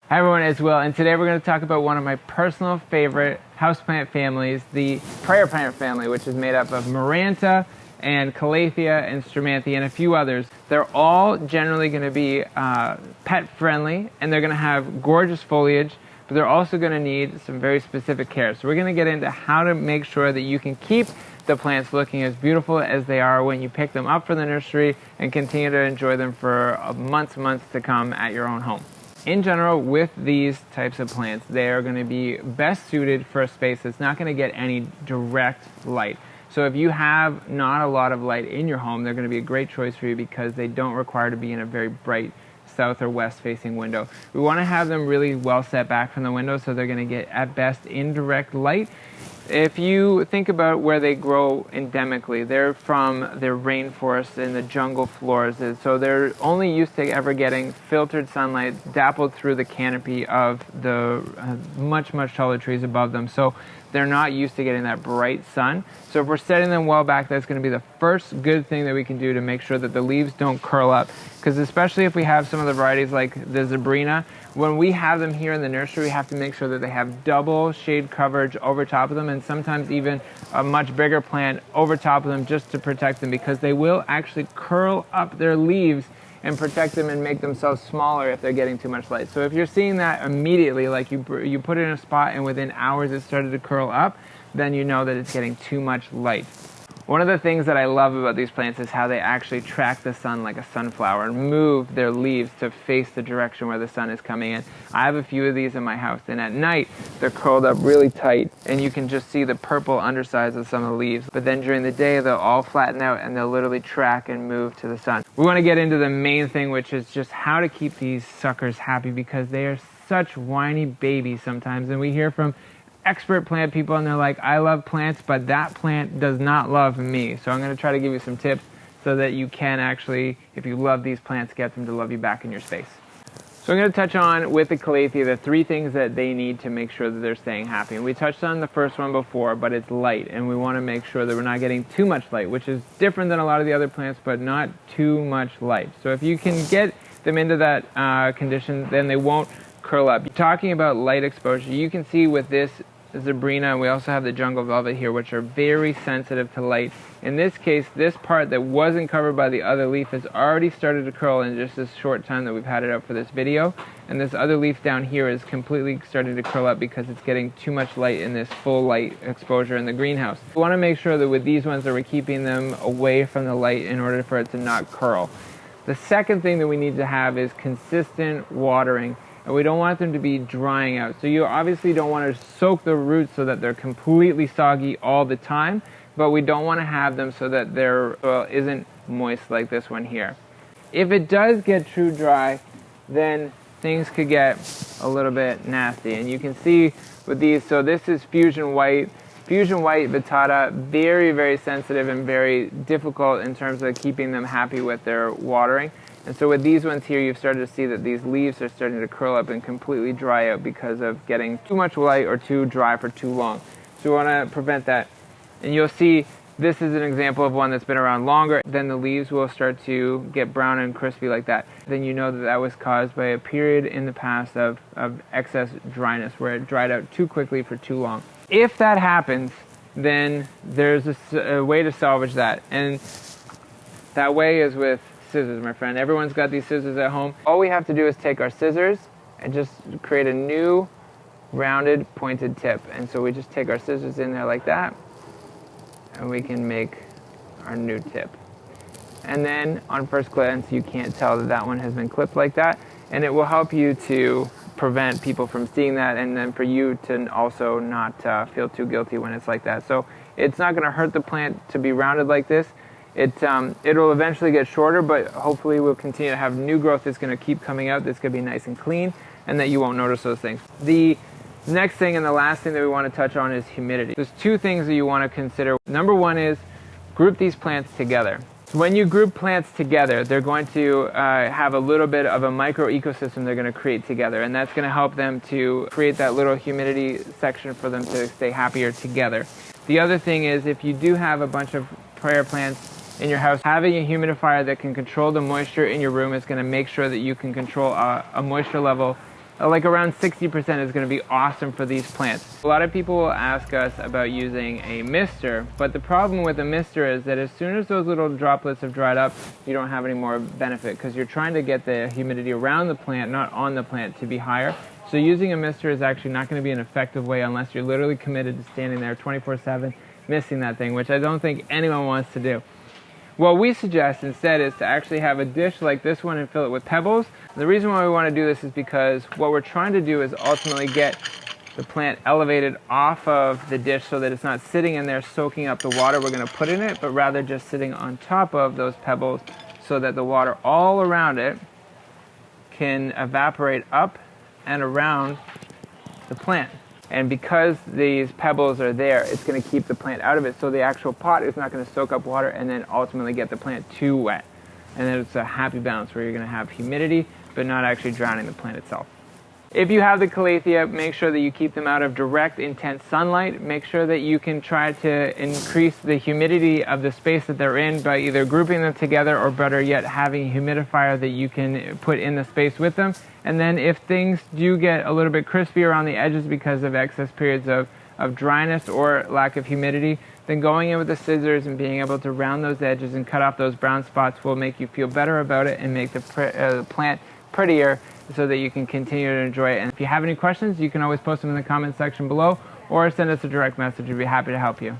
Hi everyone, it's Will, and today we're going to talk about one of my personal favorite houseplant families, the prayer plant family, which is made up of Maranta and calathea and stromanthe and a few others. They're all generally going to be pet friendly, and they're going to have gorgeous foliage, but they're also going to need some very specific care. So we're going to get into how to make sure that you can keep the plants looking as beautiful as they are when you pick them up from the nursery and continue to enjoy them for months to come at your own home. In general, with these types of plants, they are going to be best suited for a space that's not going to get any direct light. So if you have not a lot of light in your home, they're going to be a great choice for you because they don't require to be in a very bright south or west facing window. We want to have them really well set back from the window so they're going to get at best indirect light. If you think about where they grow endemically, they're from the rainforests and the jungle floors, so they're only used to ever getting filtered sunlight dappled through the canopy of the much taller trees above them. So they're not used to getting that bright sun. So if we're setting them well back, that's going to be the first good thing that we can do to make sure that the leaves don't curl up. Because especially if we have some of the varieties like the Zebrina, when we have them here in the nursery, we have to make sure that they have double shade coverage over top of them, and sometimes even a much bigger plant over top of them just to protect them, because they will actually curl up their leaves and protect them and make themselves smaller if they're getting too much light. So if you're seeing that immediately, like you put it in a spot and within hours it started to curl up, then you know that it's getting too much light. One of the things that I love about these plants is how they actually track the sun like a sunflower and move their leaves to face the direction where the sun is coming in. I have a few of these in my house, and at night they're curled up really tight and you can just see the purple undersides of some of the leaves. But then during the day they'll all flatten out and they'll literally track and move to the sun. We want to get into the main thing, which is just how to keep these suckers happy, because they are such whiny babies sometimes, and we hear from expert plant people and they're like, I love plants, but that plant does not love me. So I'm going to try to give you some tips so that you can actually, if you love these plants, get them to love you back in your space. So I'm going to touch on, with the calathea, the 3 things that they need to make sure that they're staying happy. And we touched on the first one before, but it's light, and we want to make sure that we're not getting too much light, which is different than a lot of the other plants, but not too much light. So if you can get them into that condition, then they won't curl up. Talking about light exposure, you can see with this Zebrina, and we also have the jungle velvet here, which are very sensitive to light. In this case, this part that wasn't covered by the other leaf has already started to curl in just this short time that we've had it out for this video, and this other leaf down here is completely starting to curl up because it's getting too much light in this full light exposure in the greenhouse. We want to make sure that with these ones that we're keeping them away from the light in order for it to not curl. The second thing that we need to have is consistent watering. And we don't want them to be drying out. So you obviously don't want to soak the roots so that they're completely soggy all the time, but we don't want to have them so that their soil isn't moist like this one here. If it does get too dry, then things could get a little bit nasty. And you can see with these, so this is Fusion White. Fusion White Vittata, very sensitive and very difficult in terms of keeping them happy with their watering. And so with these ones here, you've started to see that these leaves are starting to curl up and completely dry out because of getting too much light or too dry for too long. So we want to prevent that. And you'll see this is an example of one that's been around longer. Then the leaves will start to get brown and crispy like that. Then you know that that was caused by a period in the past of excess dryness, where it dried out too quickly for too long. If that happens, then there's a way to salvage that. And that way is with scissors, my friend. Everyone's got these scissors at home. All we have to do is take our scissors and just create a new rounded pointed tip. And so we just take our scissors in there like that, and we can make our new tip. And then on first glance you can't tell that that one has been clipped like that, and it will help you to prevent people from seeing that, and then for you to also not feel too guilty when it's like that. So it's not going to hurt the plant to be rounded like this. It'll eventually get shorter, but hopefully we'll continue to have new growth that's going to keep coming out, that's going to be nice and clean, and that you won't notice those things. The next thing and the last thing that we want to touch on is humidity. There's 2 things that you want to consider. Number 1 is group these plants together. So when you group plants together, they're going to have a little bit of a micro ecosystem they're going to create together, and that's going to help them to create that little humidity section for them to stay happier together. The other thing is, if you do have a bunch of prayer plants in your house, having a humidifier that can control the moisture in your room is going to make sure that you can control a moisture level like around 60% is going to be awesome for these plants. A lot of people will ask us about using a mister, but the problem with a mister is that as soon as those little droplets have dried up, you don't have any more benefit because you're trying to get the humidity around the plant, not on the plant, to be higher. So using a mister is actually not going to be an effective way unless you're literally committed to standing there 24/7 misting that thing, which I don't think anyone wants to do. What we suggest instead is to actually have a dish like this one and fill it with pebbles. The reason why we want to do this is because what we're trying to do is ultimately get the plant elevated off of the dish so that it's not sitting in there soaking up the water we're going to put in it, but rather just sitting on top of those pebbles so that the water all around it can evaporate up and around the plant. And because these pebbles are there, it's going to keep the plant out of it, so the actual pot is not going to soak up water and then ultimately get the plant too wet. And then it's a happy balance where you're going to have humidity, but not actually drowning the plant itself. If you have the calathea, make sure that you keep them out of direct, intense sunlight. Make sure that you can try to increase the humidity of the space that they're in by either grouping them together or, better yet, having a humidifier that you can put in the space with them. And then if things do get a little bit crispy around the edges because of excess periods of dryness or lack of humidity, then going in with the scissors and being able to round those edges and cut off those brown spots will make you feel better about it and make the plant prettier so that you can continue to enjoy it. And if you have any questions, you can always post them in the comment section below or send us a direct message. We'd be happy to help you.